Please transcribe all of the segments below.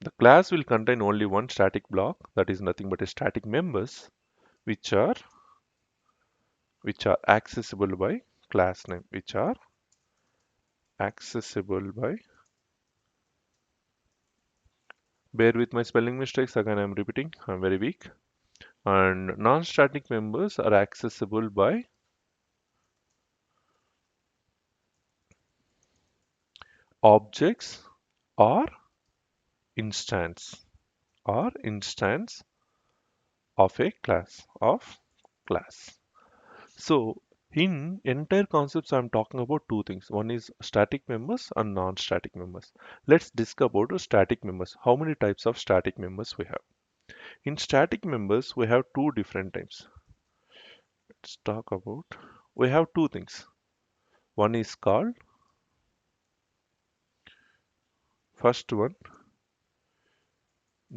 The class will contain only one static block, that is nothing but a static members, which are accessible by class name, which are accessible by. Bear with my spelling mistakes. Again, I'm repeating. I'm very weak. And non-static members are accessible by objects or instance of a class. So in entire concepts, I'm talking about two things. One is static members and non-static members. Let's discuss about the static members. How many types of static members we have? In static members, we have two different types. Let's talk about. We have two things. One is called first one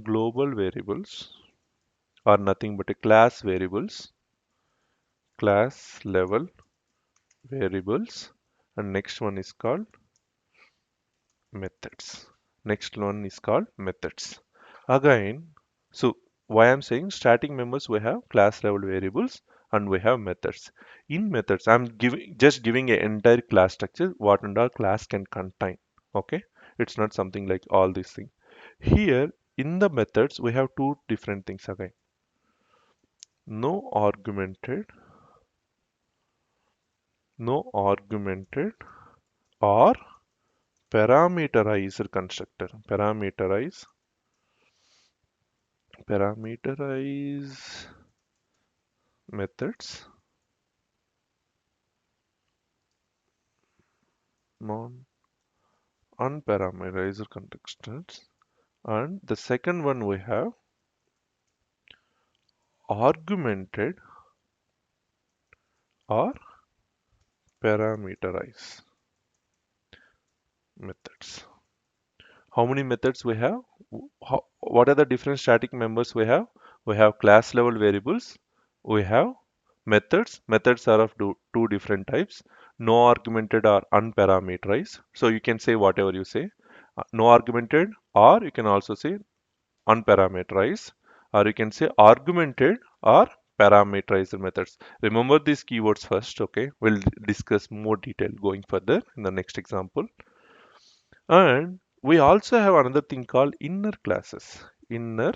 global variables are nothing but a class level variables, and next one is called methods. Next one is called methods. Again, so why I'm saying static members, we have class level variables and we have methods. In methods, I'm giving an entire class structure, what and all class can contain. Okay, it's not something like all these things. Here in the methods, we have two different things again. No argumented, no argumented or parameterized constructor. Parameterize methods, non unparameterized constructors, and the second one we have augmented or parameterize methods. How many methods we have? What are the different static members we have? We have class level variables, we have methods. Methods are of two different types, no argumented or unparameterized. So you can say whatever you say, no argumented, or you can also say unparameterized, or you can say argumented or parameterized methods. Remember these keywords first, okay? We'll discuss more detail going further in the next example. And we also have another thing called inner classes. Inner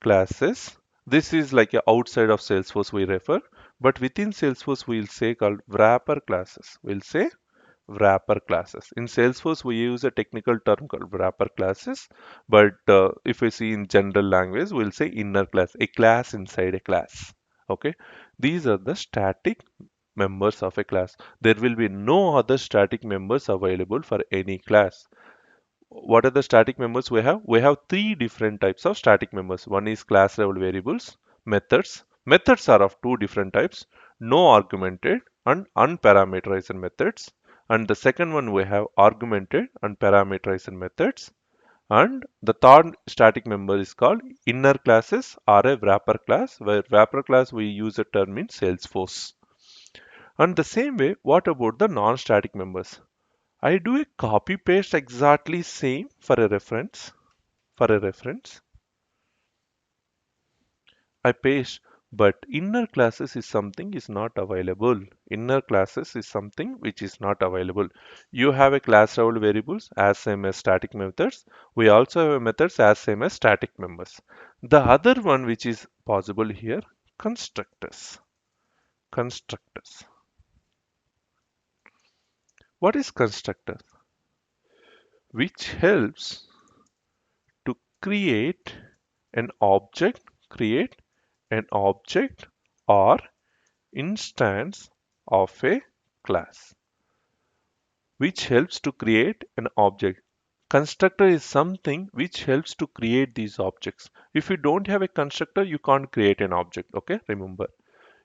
classes. This is like a outside of Salesforce we refer, but within Salesforce we'll say called wrapper classes. We'll say wrapper classes. In Salesforce, we use a technical term called wrapper classes, but if we see in general language, we'll say inner class, a class inside a class. Okay, these are the static members of a class. There will be no other static members available for any class. What are the static members we have? We have three different types of static members. One is class level variables, methods. Methods are of two different types, no argumented and unparameterized methods. And the second one we have argumented and parameterized methods. And the third static member is called inner classes or a wrapper class, where wrapper class we use a term in Salesforce. And the same way, what about the non-static members? I do a copy paste exactly same for a reference. For a reference, I paste, but inner classes is something is not available. Inner classes is something which is not available. You have a class level variables as same as static methods. We also have methods as same as static members. The other one which is possible here, constructors. Constructors. What is constructor? Which helps to create an object, create an object or instance of a class, which helps to create an object. Constructor is something which helps to create these objects. If you don't have a constructor, you can't create an object. Okay, remember,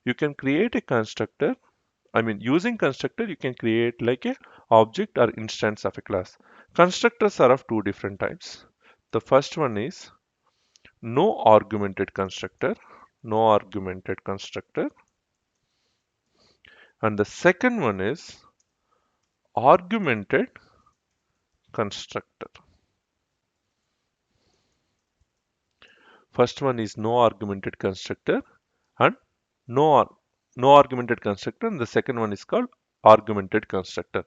you can create a constructor. I mean, using constructor, you can create like a object or instance of a class. Constructors are of two different types. The first one is no argumented constructor, no argumented constructor, and the second one is argumented constructor. First one is no argumented constructor and no, no argumented constructor, and the second one is called argumented constructor.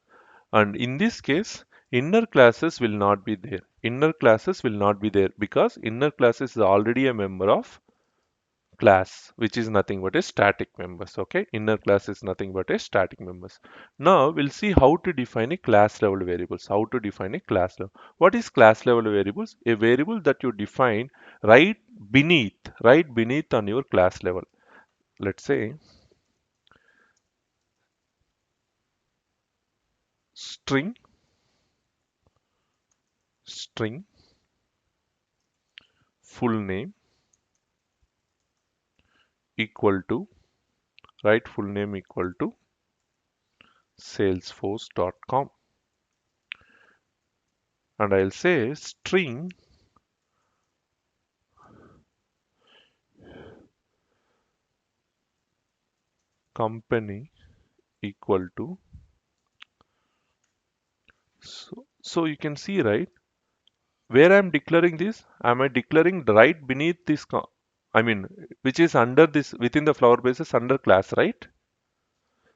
And in this case, inner classes will not be there. Inner classes will not be there because inner classes is already a member of class, which is nothing but a static members. Okay, inner class is nothing but a static members. Now we'll see how to define a class level variables. How to define a class level. What is class level variables? A variable that you define right beneath on your class level. Let's say string string full name equal to full name equal to salesforce.com, and I'll say string company equal to, so you can see where I'm declaring this. Am I declaring right beneath this I mean, which is under this, within the flower bases under class, right?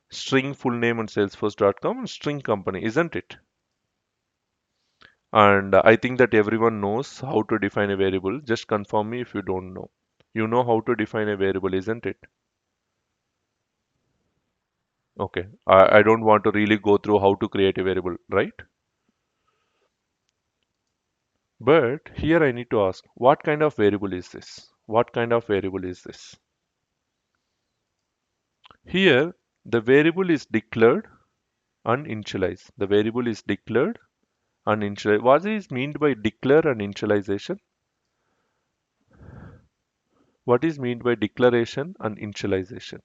String full name and salesforce.com and string company, isn't it? And I think that everyone knows how to define a variable. Just confirm me if you don't know. You know how to define a variable, isn't it? Okay, I don't want to really go through how to create a variable, right? But here I need to ask, what kind of variable is this? What kind of variable is this? Here, the variable is declared and initialized. The variable is declared and initialized. What is meant by declare and initialization? What is meant by declaration and initialization?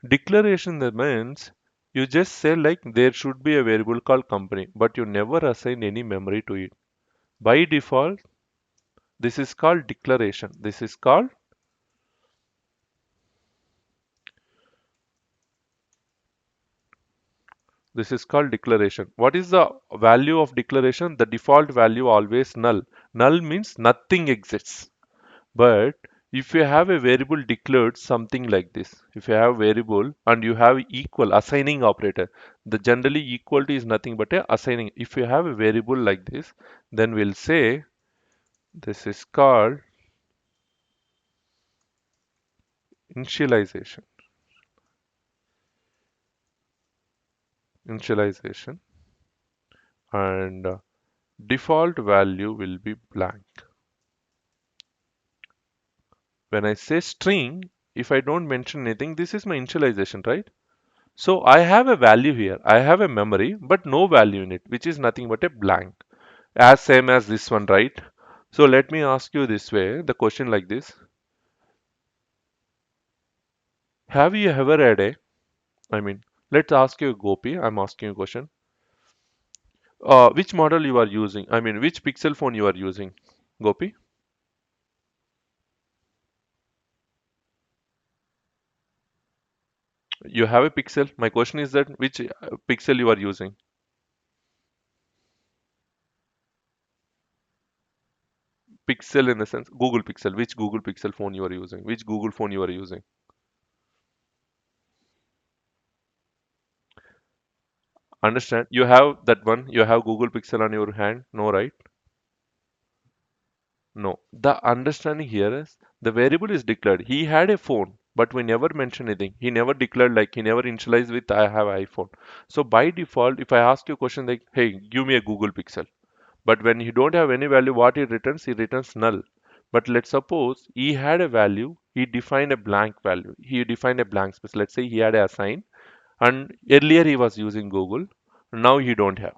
Declaration that means you just say like there should be a variable called company, but you never assign any memory to it. By default, this is called declaration. This is called declaration. What is the value of declaration? The default value always null. Null means nothing exists. But if you have a variable declared something like this, if you have variable and you have equal assigning operator, the generally equal to is nothing but a assigning. If you have a variable like this, then we'll say this is called initialization. Initialization, and default value will be blank. When I say string, if I don't mention anything, this is my initialization, right? So I have a value here. I have a memory, but no value in it, which is nothing but a blank. As same as this one, right? So let me ask you this way, the question like this. Have you ever had I mean, let's ask you Gopi, I'm asking you a question. Which model you are using? I mean, which Pixel phone you are using, Gopi? You have a Pixel. My question is that which Pixel you are using? Pixel in the sense, Google Pixel. Which Google Pixel phone you are using? Which Google phone you are using? Understand? You have that one. You have Google Pixel on your hand. No, right? No. The understanding here is the variable is declared. He had a phone, but we never mentioned anything. He never declared like he never initialized with I have iPhone. So by default, if I ask you a question like, hey, give me a Google Pixel. But when you don't have any value, what he returns null. But let's suppose he had a value, he defined a blank value. He defined a blank space. Let's say he had a assign and earlier he was using Google, now he don't have.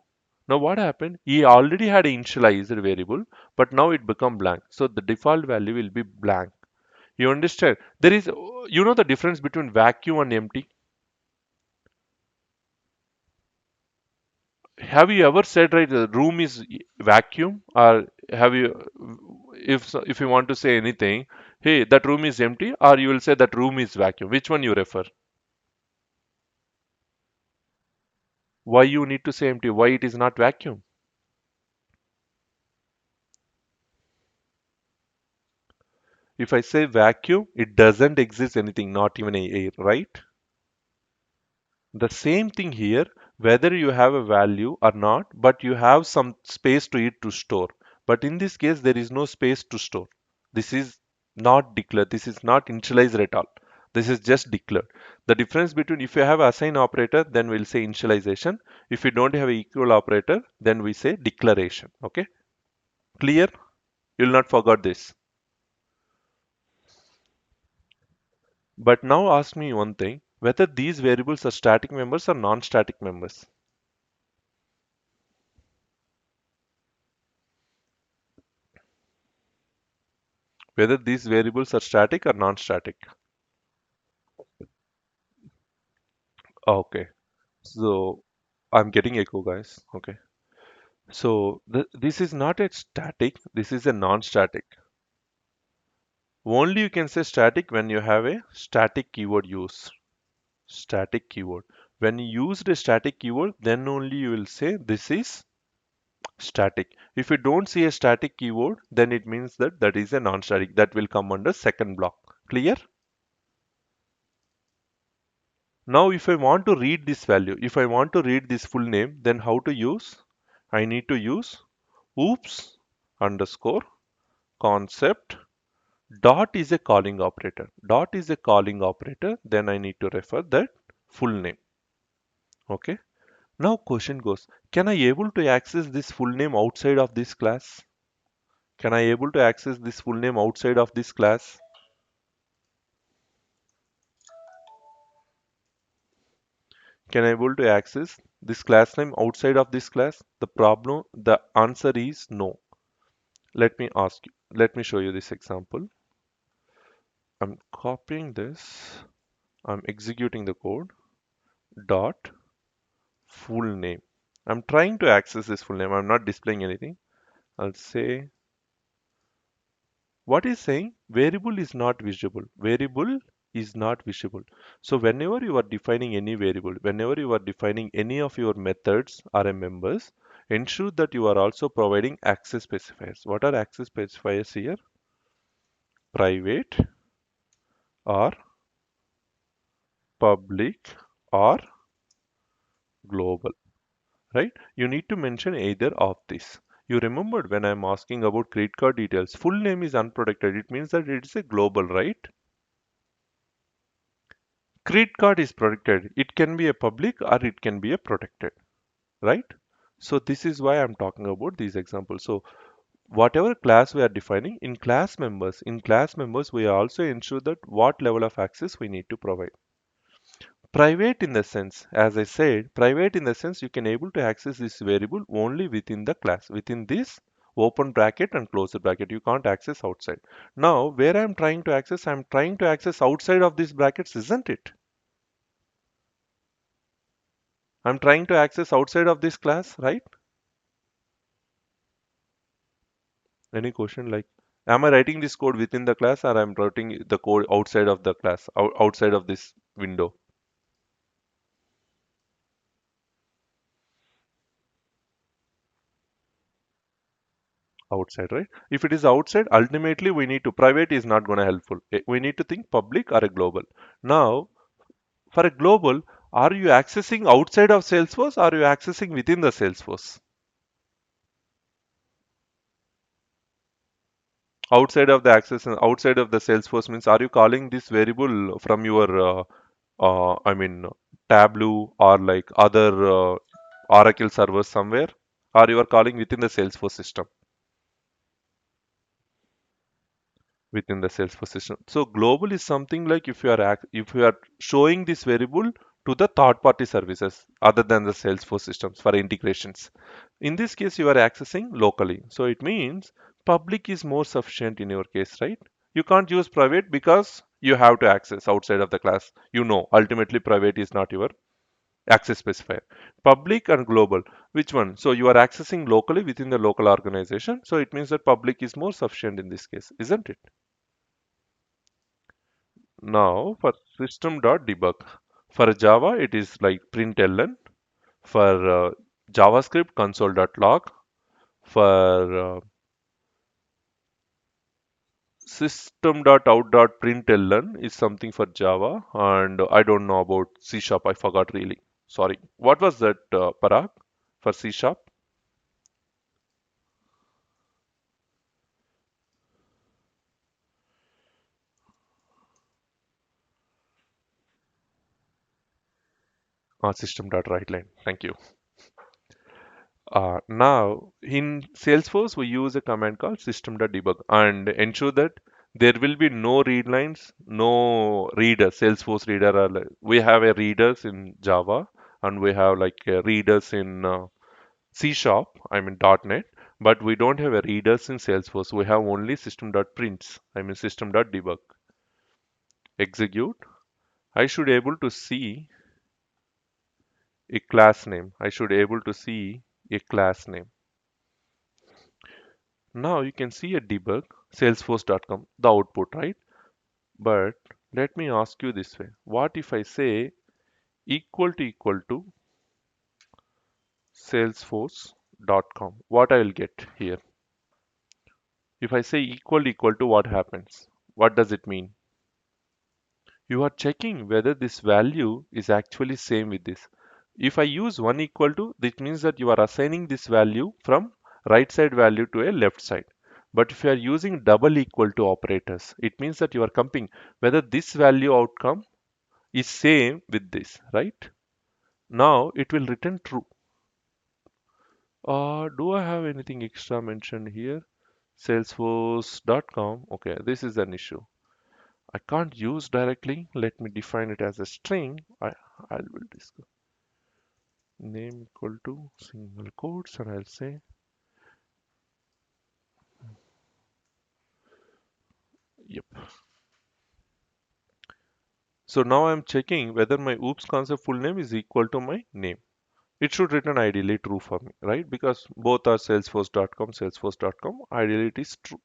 Now what happened? He already had an initialized variable, but now it become blank. So the default value will be blank. You understand? There is, you know the difference between vacuum and empty? Have you ever said right the room is vacuum, or have you, if you want to say anything, hey that room is empty, or you will say that room is vacuum? Which one you refer? Why you need to say empty? Why it is not vacuum? If I say vacuum, it doesn't exist anything, not even a air, right? The same thing here, whether you have a value or not, but you have some space to it to store. But in this case, there is no space to store. This is not declared. This is not initialized at all. This is just declared. The difference between if you have assign operator, then we'll say initialization. If you don't have a equal operator, then we say declaration. Okay, clear? You'll not forget this. But now ask me one thing, whether these variables are static members or non-static members. Whether these variables are static or non-static. Okay, so I'm getting echo, guys. Okay, so this is not a static, this is a non-static. Only you can say static when you have a static keyword used. Static keyword. When you use the static keyword, then only you will say this is static. If you don't see a static keyword, then it means that that is a non-static. That will come under second block. Clear? Now, if I want to read this value, if I want to read this full name, then how to use? I need to use oops underscore concept dot is a calling operator. Dot is a calling operator. Then I need to refer that full name. Okay. Now question goes, can I able to access this full name outside of this class? Can I able to access this full name outside of this class? Can I able to access this class name outside of this class? The answer is no. Let me ask you, let me show you this example. I'm copying this, I'm executing the code, dot full name. I'm trying to access this full name. I'm not displaying anything. I'll say, what is saying? Variable is not visible. Variable is not visible. So whenever you are defining any variable, whenever you are defining any of your methods or members, ensure that you are also providing access specifiers. What are access specifiers here? Private or public or global, right? You need to mention either of this. You remembered when I'm asking about credit card details, full name is unprotected. It means that it's a global, right? Credit card is protected. It can be a public or it can be a protected, right? So this is why I'm talking about these examples. So whatever class we are defining in class members, we also ensure that what level of access we need to provide. Private in the sense, as I said, private in the sense you can able to access this variable only within the class, within this open bracket and closed bracket. You can't access outside. Now, where I'm trying to access outside of these brackets, isn't it? I'm trying to access outside of this class, right? Any question like, am I writing this code within the class or I'm writing the code outside of the class, outside of this window? Outside, right? If it is outside, ultimately we need to private is not going to helpful. We need to think public or a global. Now, for a global, are you accessing outside of Salesforce or are you accessing within the Salesforce? Outside of the access and outside of the Salesforce means are you calling this variable from your I mean Tableau or like other Oracle servers somewhere, or you are calling within the Salesforce system? Within the Salesforce system. So global is something like if you are showing this variable to the third party services other than the Salesforce systems for integrations. In this case, you are accessing locally. So it means public is more sufficient in your case, right? You can't use private because you have to access outside of the class. You know, ultimately private is not your access specifier. Public and global, which one? So you are accessing locally within the local organization. So it means that public is more sufficient in this case, isn't it? Now for system.debug. For Java, it is like println. For JavaScript, console.log. For System.out.println is something for Java, and I don't know about C Sharp. I forgot really. Sorry. What was that, Parag, for C Sharp? System.writeline. Thank you. Now, in Salesforce, we use a command called system.debug and ensure that there will be no read lines, no reader, Salesforce reader. We have a readers in Java and we have like readers in C Sharp, I mean .NET, but we don't have a readers in Salesforce. We have only system.prints, I mean system.debug. Execute. I should able to see a class name. I should able to see a class name. Now you can see a debug salesforce.com, the output, right? But let me ask you this way. What if I say equal to salesforce.com? What I will get here? If I say equal to what happens? What does it mean? You are checking whether this value is actually same with this. If I use one equal to, this means that you are assigning this value from right side value to a left side. But if you are using double equal to operators, it means that you are comparing whether this value outcome is same with this, right? Now it will return true. Do I have anything extra mentioned here? Salesforce.com. Okay, this is an issue. I can't use directly. Let me define it as a string. I will discuss name equal to single quotes and I'll say yep. So now I'm checking whether my oops concept full name is equal to my name. It should return ideally true for me, right? Because both are salesforce.com, salesforce.com. Ideally it is true.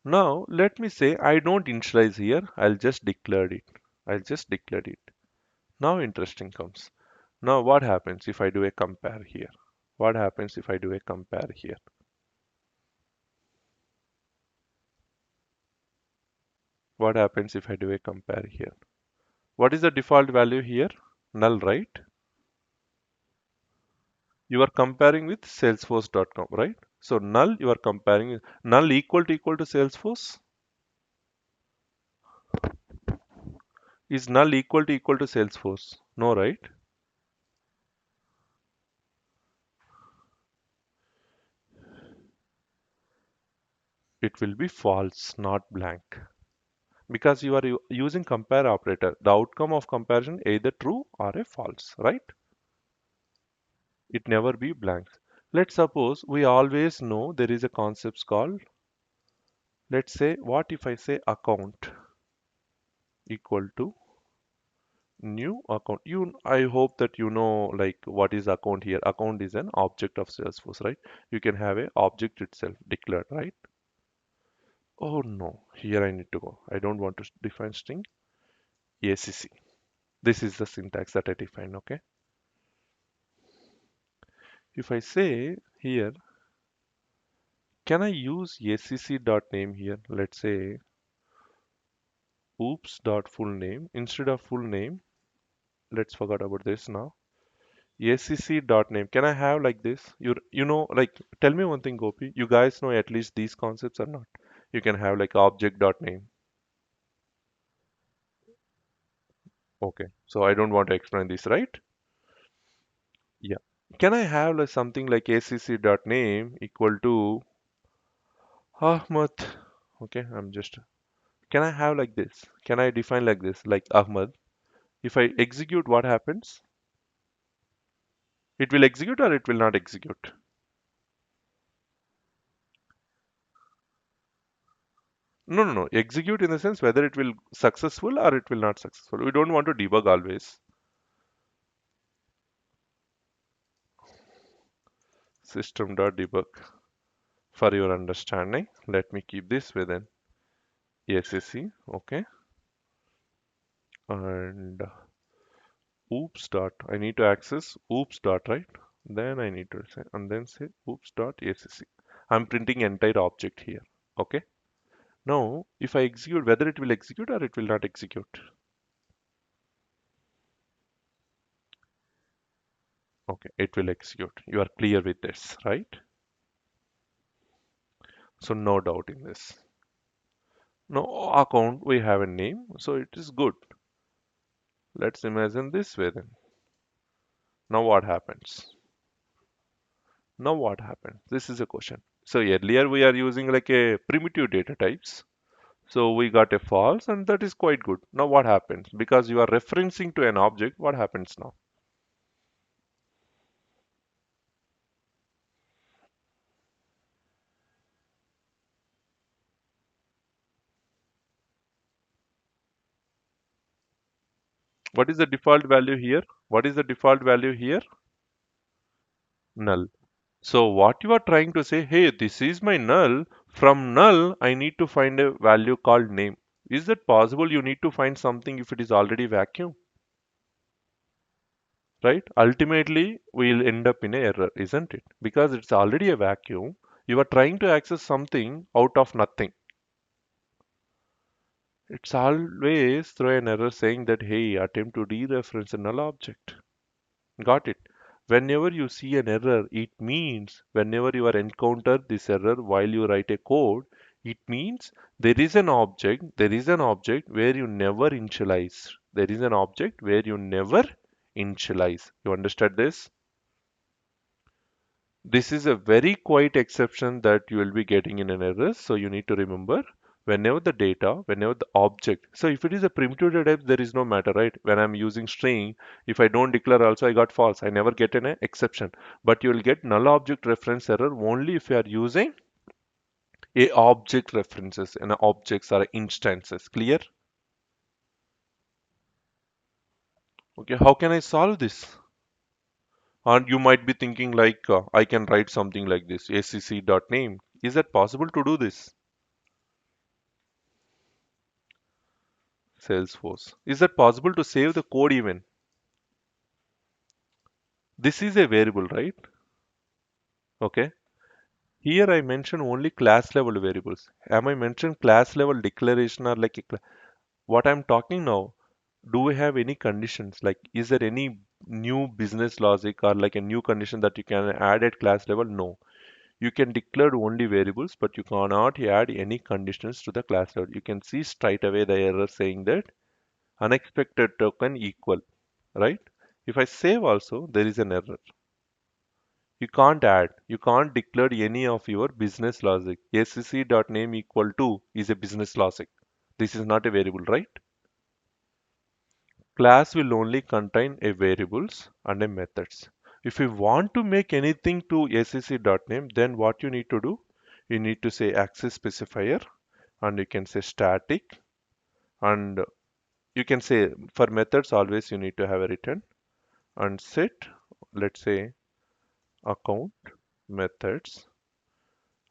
Now let me say I don't initialize here. I'll just declare it. I'll just declare it. Now interesting comes. Now what happens if I do a compare here? What happens if I do a compare here? What happens if I do a compare here? What is the default value here? Null, right? You are comparing with salesforce.com, right? So null you are comparing with null equal to Salesforce. Is null equal to Salesforce? No, right? It will be false, not blank. Because you are using compare operator. The outcome of comparison either true or a false, right? It never be blank. Let's suppose we always know there is a concept called, let's say, what if I say account equal to new account? I hope that you know like what is account here. Account is an object of Salesforce, right? You can have a object itself declared, right? Oh no, here I need to go. I don't want to define string ACC. This is the syntax that I define, okay? If I say here, can I use acc.name here? Let's say oops.fullname. Instead of full name, let's forget about this now. acc.name. Can I have like this? You know, like tell me one thing, Gopi. You guys know at least these concepts or not? You can have like object.name. Okay. So I don't want to explain this, right? Yeah. Can I have like something like acc.name equal to Ahmad? Okay, I'm just. Can I have like this? Can I define like this, like Ahmad? If I execute, what happens? It will execute or it will not execute? No, no, no. Execute in the sense whether it will successful or it will not successful. We don't want to debug always. System.debug for your understanding. Let me keep this within ESSC. Okay. And oops dot. I need to access oops dot, right? Then I need to say, and then say oops dot acc. I'm printing entire object here. Okay. Now, if I execute, whether it will execute or it will not execute. Okay, it will execute. You are clear with this, right? So no doubt in this. No account, we have a name, so it is good. Let's imagine this way then. Now what happens? Now what happens? This is a question. So earlier we are using like a primitive data types. So we got a false and that is quite good. Now what happens? Because you are referencing to an object, what happens now? What is the default value here? What is the default value here? Null. So what you are trying to say, hey, this is my null. From null, I need to find a value called name. Is that possible? You need to find something if it is already vacuum, right? Ultimately, we'll end up in a error, isn't it? Because it's already a vacuum. You are trying to access something out of nothing. It's always throw an error saying that, hey, attempt to dereference a null object. Got it? Whenever you see an error, it means whenever you are encounter this error while you write a code, it means there is an object where you never initialize. There is an object where you never initialize. You understand this? This is a very quiet exception that you will be getting in an error. So you need to remember whenever the object. So if it is a primitive data type, there is no matter, right? When I'm using string, if I don't declare also, I got false. I never get an exception. But you will get null object reference error only if you are using a object references and objects are instances. Clear? Okay, how can I solve this? And you might be thinking like, I can write something like this, acc.name. Is that possible to do this? Salesforce. Is that possible to save the code even? This is a variable, right? Okay. Here I mention only class level variables. Am I mentioned class level declaration or like what I'm talking now? Do we have any conditions? Like, is there any new business logic or like a new condition that you can add at class level? No. You can declare only variables, but you cannot add any conditions to the class level. You can see straight away the error saying that unexpected token equal, right? If I save also, there is an error. You can't add, you can't declare any of your business logic. Scc.name equal to is a business logic. This is not a variable, right? Class will only contain a variables and a methods. If you want to make anything to scc.name, then what you need to do? You need to say access specifier and you can say static and you can say for methods always you need to have a return and set, let's say account methods.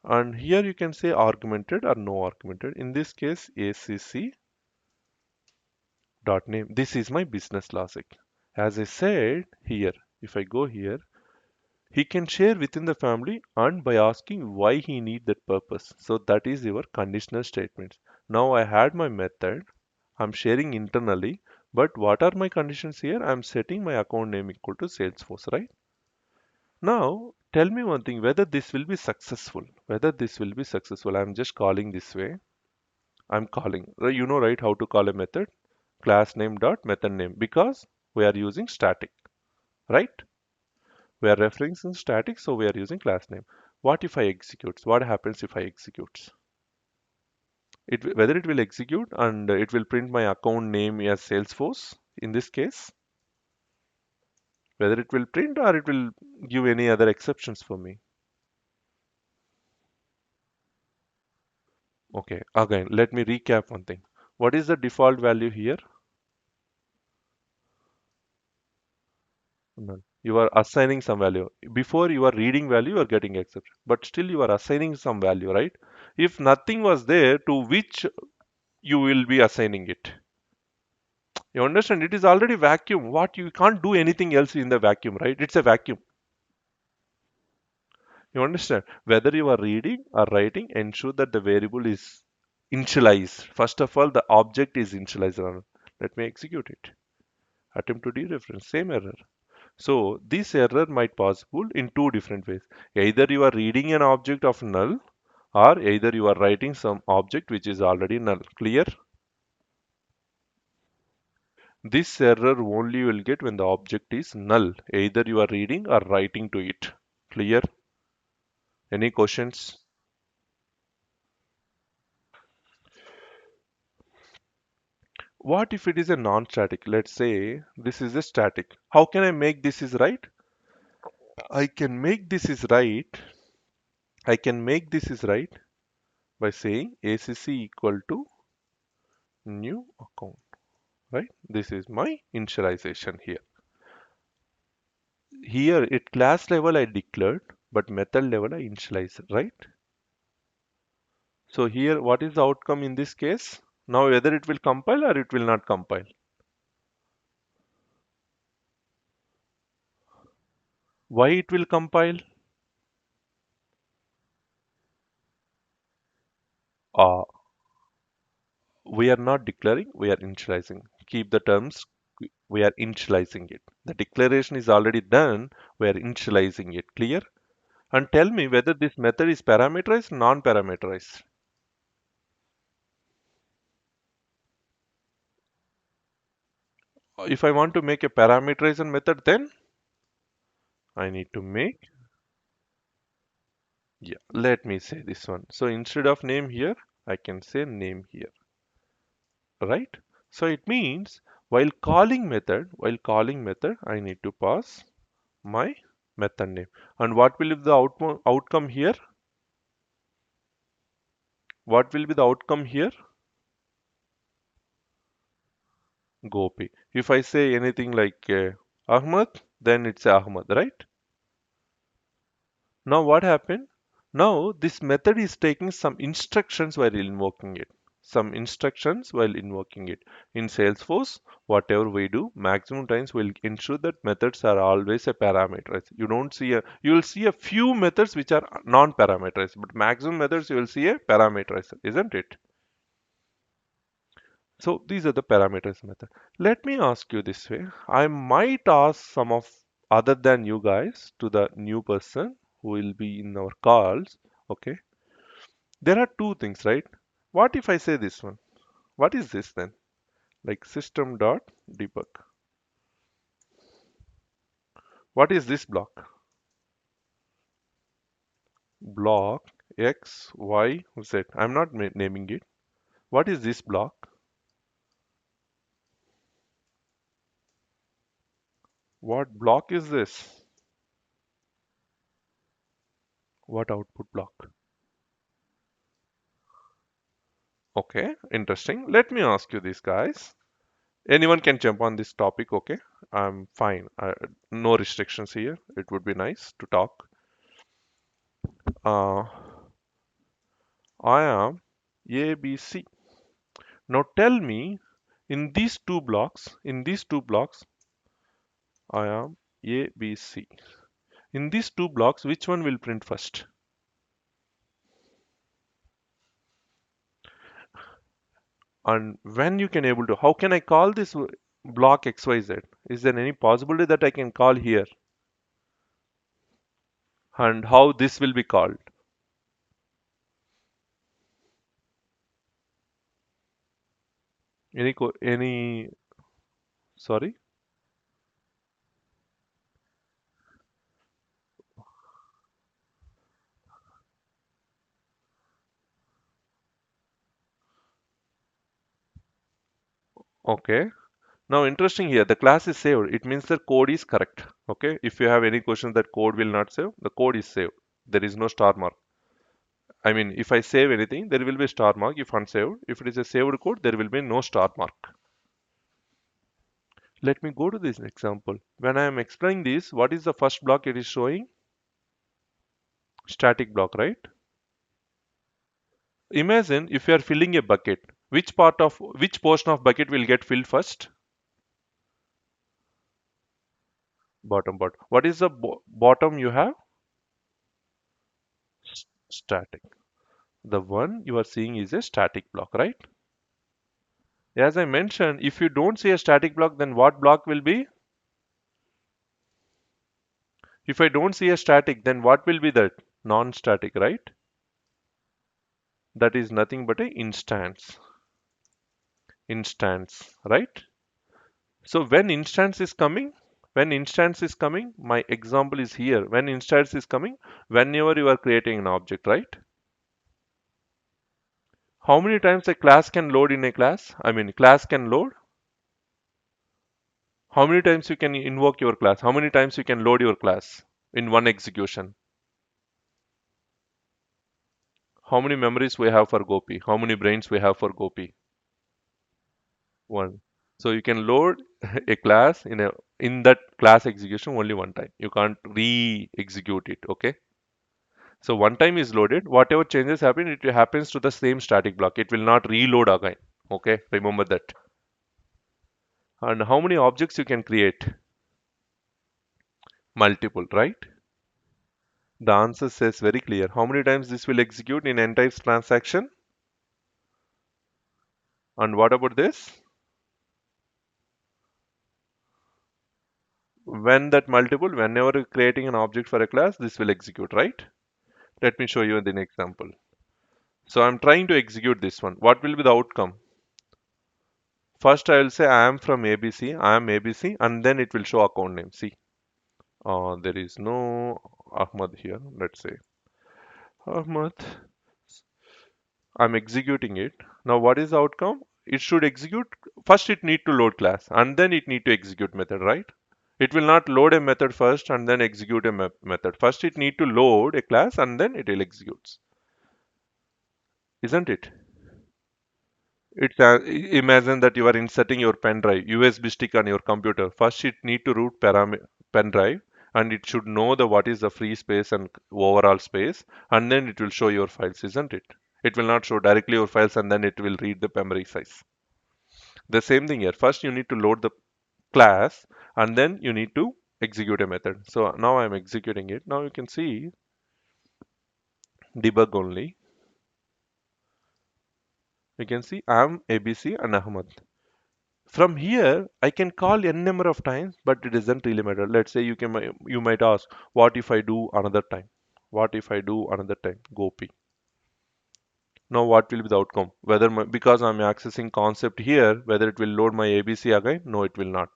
And here you can say argumented or no argumented. In this case, acc dot name. This is my business logic. As I said here, if I go here, he can share within the family and by asking why he need that purpose. So that is your conditional statements. Now I had my method. I'm sharing internally. But what are my conditions here? I'm setting my account name equal to Salesforce, right? Now, tell me one thing, whether this will be successful. Whether this will be successful. I'm just calling this way. I'm calling. You know, right, how to call a method? Class name dot method name because we are using static, right? We are referencing static, so we are using class name. What if I executes? What happens if I executes? Whether it will execute and it will print my account name as Salesforce in this case, whether it will print or it will give any other exceptions for me. Okay, again, let me recap one thing. What is the default value here? None. You are assigning some value. Before you are reading value, you are getting exception. But still you are assigning some value, right? If nothing was there, to which you will be assigning it? You understand? It is already vacuum. What, you can't do anything else in the vacuum, right? It's a vacuum. You understand? Whether you are reading or writing, ensure that the variable is initialized. First of all, the object is initialized. Let me execute it. Attempt to dereference, same error. So this error might possible in two different ways. Either you are reading an object of null, or either you are writing some object which is already null. Clear? This error only you will get when the object is null. Either you are reading or writing to it. Clear? Any questions? What if it is a non-static? Let's say this is a static. How can I make this is right? I can make this is right. I can make this is right by saying ACC equal to new account, right? This is my initialization here. Here at class level I declared, but method level I initialized, right? So here what is the outcome in this case? Now whether it will compile or it will not compile. Why it will compile? Uh, we are not declaring, we are initializing. Keep the terms, we are initializing it. The declaration is already done, we are initializing it. Clear? And tell me whether this method is parameterized, non-parameterized. If I want to make a parameterized method, then I need to make, yeah, let me say this one. So instead of name here, I can say name here, right? So it means while calling method, I need to pass my method name. And what will be the outcome here? What will be the outcome here? Gopi. If I say anything like Ahmad, then it's Ahmad, right? Now what happened? Now this method is taking some instructions while invoking it. Some instructions while invoking it. In Salesforce, whatever we do, maximum times we'll ensure that methods are always a parameterized. You will see a few methods which are non-parameterized, but maximum methods you will see a parameterized, isn't it? So these are the parameters method. Let me ask you this way. I might ask some of other than you guys to the new person who will be in our calls. Okay. There are two things, right? What if I say this one? What is this then? Like system dot debug. What is this block? Block X, Y, Z. I'm not naming it. What is this block? What block is this? What output block? Okay, interesting. Let me ask you this, guys. Anyone can jump on this topic, okay? I'm fine. No restrictions here. It would be nice to talk. Uh, I am ABC. Now tell me, in these two blocks, I am ABC. In these two blocks, which one will print first? And when you can able to, how can I call this block XYZ? Is there any possibility that I can call here? And how this will be called? Sorry? Okay. Now interesting here, the class is saved. It means the code is correct. Okay. If you have any questions that code will not save, the code is saved. There is no star mark. I mean, if I save anything, there will be star mark if unsaved. If it is a saved code, there will be no star mark. Let me go to this example. When I am explaining this, what is the first block it is showing? Static block, right? Imagine if you are filling a bucket, which portion of bucket will get filled first? Bottom part. What is the bottom you have? Static. The one you are seeing is a static block, right? As I mentioned, if you don't see a static block, then what block will be? If I don't see a static, then what will be that? Non-static, right? That is nothing but a instance. Instance, right? So when instance is coming, my example is here. When instance is coming, whenever you are creating an object, right? How many times a class can load in a class? I mean, class can load. How many times you can invoke your class? How many times you can load your class in one execution? How many memories we have for Gopi? How many brains we have for Gopi? One. So you can load a class in that class execution only one time. You can't re-execute it. Okay. So one time is loaded. Whatever changes happen, it happens to the same static block. It will not reload again. Okay. Remember that. And how many objects you can create? Multiple, right? The answer says very clear. How many times this will execute in n types transaction? And what about this? When that multiple, whenever you're creating an object for a class, this will execute, right? Let me show you in the example. So I'm trying to execute this one. What will be the outcome? First, I will say I am from ABC, I am ABC, and then it will show account name. See, there is no Ahmad here. Let's say Ahmad. I'm executing it. Now, what is the outcome? It should execute. First, it need to load class, and then it need to execute method, right? It will not load a method first and then execute a method. First, it need to load a class and then it will executes, isn't it? It's imagine that you are inserting your pen drive, USB stick on your computer. First, it need to root pen drive, and it should know the what is the free space and overall space, and then it will show your files, isn't it? It will not show directly your files, and then it will read the memory size. The same thing here. First, you need to load the class, and then you need to execute a method. So now I'm executing it. Now you can see debug only. You can see I'm ABC and Ahmad. From here, I can call n number of times, but it doesn't really matter. Let's say you might ask, what if I do another time? What if I do another time? Gopi. Now what will be the outcome? Because I'm accessing concept here, whether it will load my ABC again? No, it will not.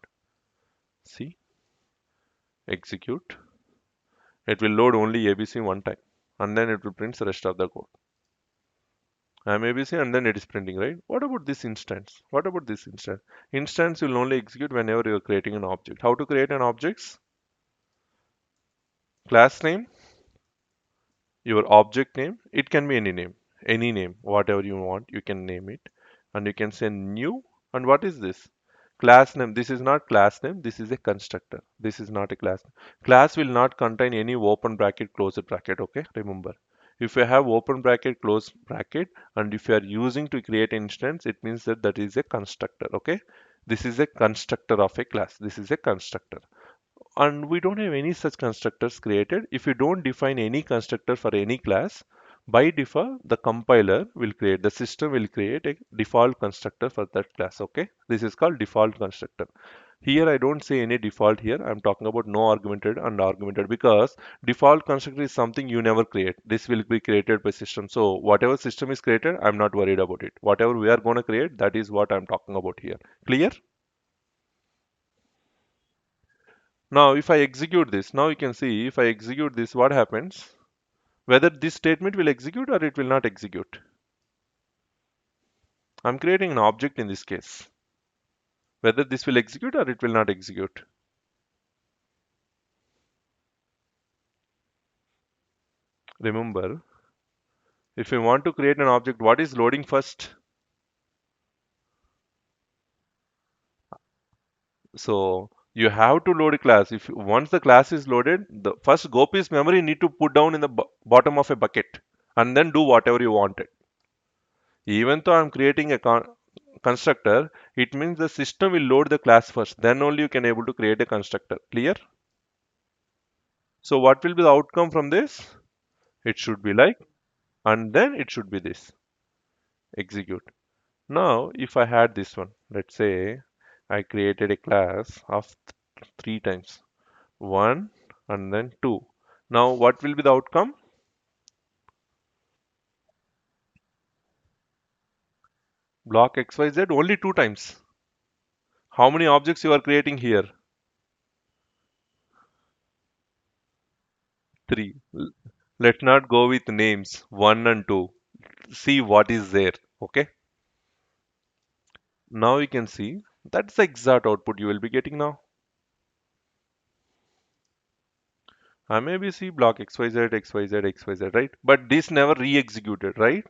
See, execute. It will load only ABC one time, and then it will print the rest of the code. I'm ABC, and then it is printing, right? What about this instance? What about this instance? Instance will only execute whenever you're creating an object. How to create an object? Class name, your object name. It can be any name, whatever you want, you can name it. And you can say new. And what is this? Class name. This is not class name, this is a constructor. This is not a class. Class will not contain any open bracket, closed bracket, okay? Remember. If you have open bracket, closed bracket, and if you are using to create instance, it means that that is a constructor, okay? This is a constructor of a class. This is a constructor. And we don't have any such constructors created. If you don't define any constructor for any class, by default the compiler will create, the system will create a default constructor for that class. Okay, this is called default constructor. Here I don't say any default. Here I'm talking about no argumented and argumented, because default constructor is something you never create. This will be created by system. So whatever system is created, I'm not worried about it. Whatever we are going to create, that is what I'm talking about here. Clear? Now, if I execute this, now you can see if I execute this, what happens? Whether this statement will execute or it will not execute. I'm creating an object in this case. Whether this will execute or it will not execute. Remember, if you want to create an object, what is loading first? So you have to load a class. If once the class is loaded, the first Gopi's memory need to put down in the bottom of a bucket and then do whatever you wanted. Even though I'm creating a constructor, it means the system will load the class first. Then only you can able to create a constructor. Clear? So what will be the outcome from this? It should be like, and then it should be this, execute. Now, if I had this one, let's say I created a class of 3 times, 1 and then 2. Now, what will be the outcome? Block XYZ only 2 times. How many objects you are creating here? 3. Let's not go with names 1 and 2. See what is there. Okay. Now you can see that's the exact output you will be getting now. I maybe see block XYZ, XYZ, XYZ, right? But this never re-executed, right?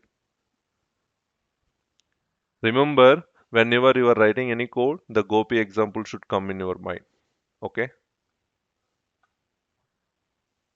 Remember, whenever you are writing any code, the Gopi example should come in your mind. Okay.